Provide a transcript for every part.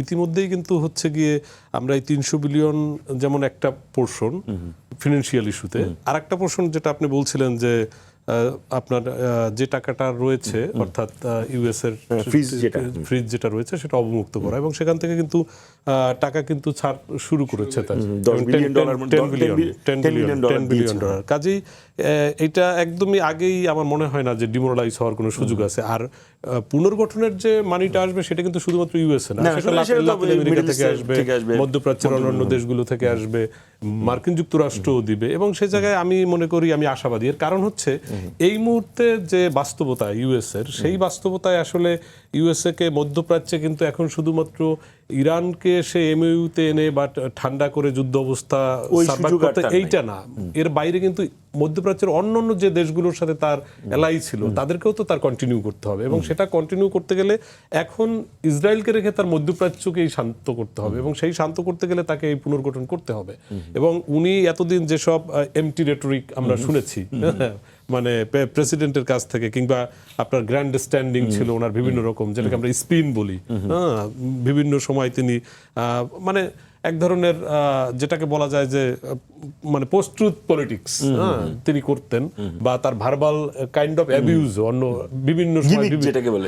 ইতিমধ্যেই কিন্তু হচ্ছে গিয়ে আমরা এই 300 বিলিয়ন যেমন একটা পোর্শন ফিনান্সিয়াল ইস্যুতে, আর একটা পোর্শন যেটা আপনি বলছিলেন যে আপনার যে টাকাটা রয়েছে অর্থাৎ ইউএস এর ফ্রিজ যেটা রয়েছে সেটা অবমুক্ত করা, এবং সেখান থেকে কিন্তু টাকা কিন্তু ছাড় শুরু করেছে তার $10 বিলিয়ন। কাজেই এটা একদমই আগেই আমার মনে হয় না যে ডিমোরালাইজ হওয়ার কোনো সুযোগ আছে। আর পুনর্গঠনের যে মানিটা আসবে সেটা কিন্তু শুধুমাত্র ইউএসএ না, সেটা লাতিন আমেরিকা থেকে আসবে, মধ্যপ্রাচ্যের অন্যান্য দেশগুলো থেকে আসবে, মার্কিন যুক্তরাষ্ট্রও দিবে। এবং সে জায়গায় আমি মনে করি, আমি আশাবাদী। এর কারণ হচ্ছে এই মুহূর্তে যে বাস্তবতা ইউএস এর, সেই বাস্তবতায় আসলে ইউএসএ কে মধ্যপ্রাচ্যে কিন্তু এখন শুধুমাত্র ইরানকে সে এমইউতে এনে বা ঠান্ডা করে যুদ্ধ অবস্থা সার্ভাইভ করতে এইটা না, এর বাইরে কিন্তু মধ্যপ্রাচ্যের অন্যান্য যে দেশগুলোর সাথে তার এলাই ছিল তাদেরকেও তো তার কন্টিনিউ করতে হবে, এবং সেটা কন্টিনিউ করতে গেলে এখন ইসরায়েলকে রেখে তার মধ্যপ্রাচ্যকেই শান্ত করতে হবে, এবং সেই শান্ত করতে গেলে তাকে এই পুনর্গঠন করতে হবে। এবং উনি এতদিন যেসব এমটি রেটরিক আমরা শুনেছি মানে প্রেসিডেন্টের কাছ থেকে, কিংবা আপনার গ্র্যান্ড স্ট্যান্ডিং ছিল ওনার বিভিন্ন রকম, যেটাকে আমরা স্পিন বলি, বিভিন্ন সময় তিনি মানে এক ধরনের যেটাকে বলা যায় যে মানে পোস্ট ট্রুথ পলিটিক্স তিনি করতেন, বা তার ভার্বাল কাইন্ড অফ অ্যাবিউজ অন্য বিভিন্ন সময়,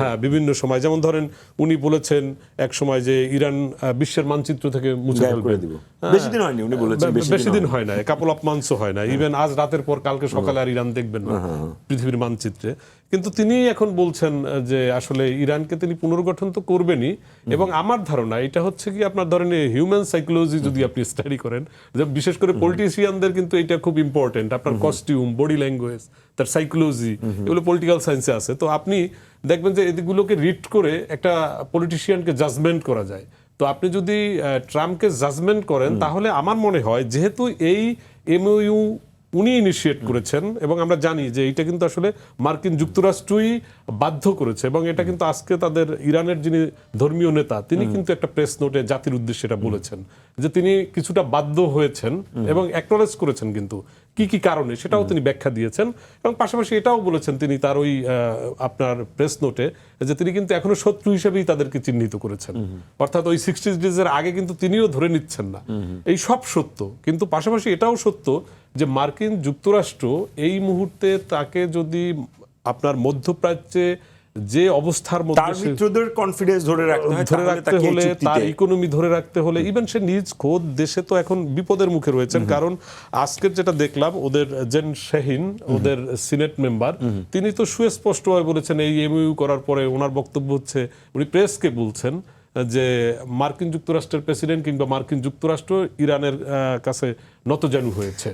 হ্যাঁ বিভিন্ন সময়, যেমন ধরেন উনি বলেছেন এক সময় যে ইরান বিশ্বের মানচিত্র থেকে মুছে ফেলবে, বেশি দিন হয়নি উনি বলেছেন, বেশি দিন হয় না, কাপল অফ মান্থসও হয় না, ইভেন আজ রাতের পর কালকে সকালে আর ইরান দেখবেন না পৃথিবীর মানচিত্রে। কিন্তু তিনি এখন বলছেন যে আসলে ইরানকে তিনি পুনর্গঠন তো করবেনই, এবং আমার ধারণা এটা হচ্ছে কি, আপনার ধরেন হিউম্যান সাইকোলজি যদি আপনি স্টাডি করেন, যে বিশেষ করে পলিটিশিয়ানদের কিন্তু এটা খুব ইম্পর্টেন্ট, আপনার কস্টিউম, বডি ল্যাঙ্গুয়েজ, তার সাইকোলজি, এগুলো পলিটিক্যাল সায়েন্সে আছে। তো আপনি দেখবেন যে এগুলোকে রিড করে একটা পলিটিশিয়ানকে জাজমেন্ট করা যায়। তো আপনি যদি ট্রাম্পকে জাজমেন্ট করেন, তাহলে আমার মনে হয় যেহেতু এই এমওইউ উনি ইনিশিয়েট করেছেন, এবং আমরা জানি যে এইটা কিন্তু আসলে মার্কিন যুক্তরাষ্ট্রই বাধ্য করেছে, এবং এটা কিন্তু আজকে তাদের ইরানের যিনি ধর্মীয় নেতা তিনি কিন্তু একটা প্রেস নোটে জাতির উদ্দেশ্যে এটা বলেছেন যে তিনি কিছুটা বাধ্য হয়েছেন, এবং অ্যাকনলেজ করেছেন কিন্তু কি কি কারণে সেটাও তিনি ব্যাখ্যা দিয়েছেন, এবং পাশাপাশি এটাও বলেছেন তিনি তার ওই আপনার প্রেস নোটে যে তিনি কিন্তু এখনো শত্রু হিসেবেই তাদেরকে চিহ্নিত করেছেন, অর্থাৎ ওই 60 ডেজের আগে কিন্তু তিনিও ধরে নিচ্ছেন না। এই সব সত্য, কিন্তু পাশাপাশি এটাও সত্য যে মার্কিন যুক্তরাষ্ট্র এই মুহূর্তে তাকে যদি আপনার মধ্যপ্রাচ্যে যে অবস্থার মধ্যে মিত্রদের কনফিডেন্স ধরে রাখতে হলে, তার ইকোনমি ধরে রাখতে হলে, ইভেন সে নিজ খোদ দেশে তো এখন বিপদের মুখে রয়েছেন। কারণ আজকের যেটা দেখলাম, ওদের জেন শাহিন, ওদের সিনেট মেম্বার, তিনি তো সুস্পষ্টভাবে বলেছেন এই এমইউ করার পরে ওনার বক্তব্য হচ্ছে, উনি প্রেসকে বলছেন যে মার্কিন যুক্তরাষ্ট্রের প্রেসিডেন্ট কিংবা মার্কিন যুক্তরাষ্ট্র ইরানের কাছে নতজানু হয়েছে।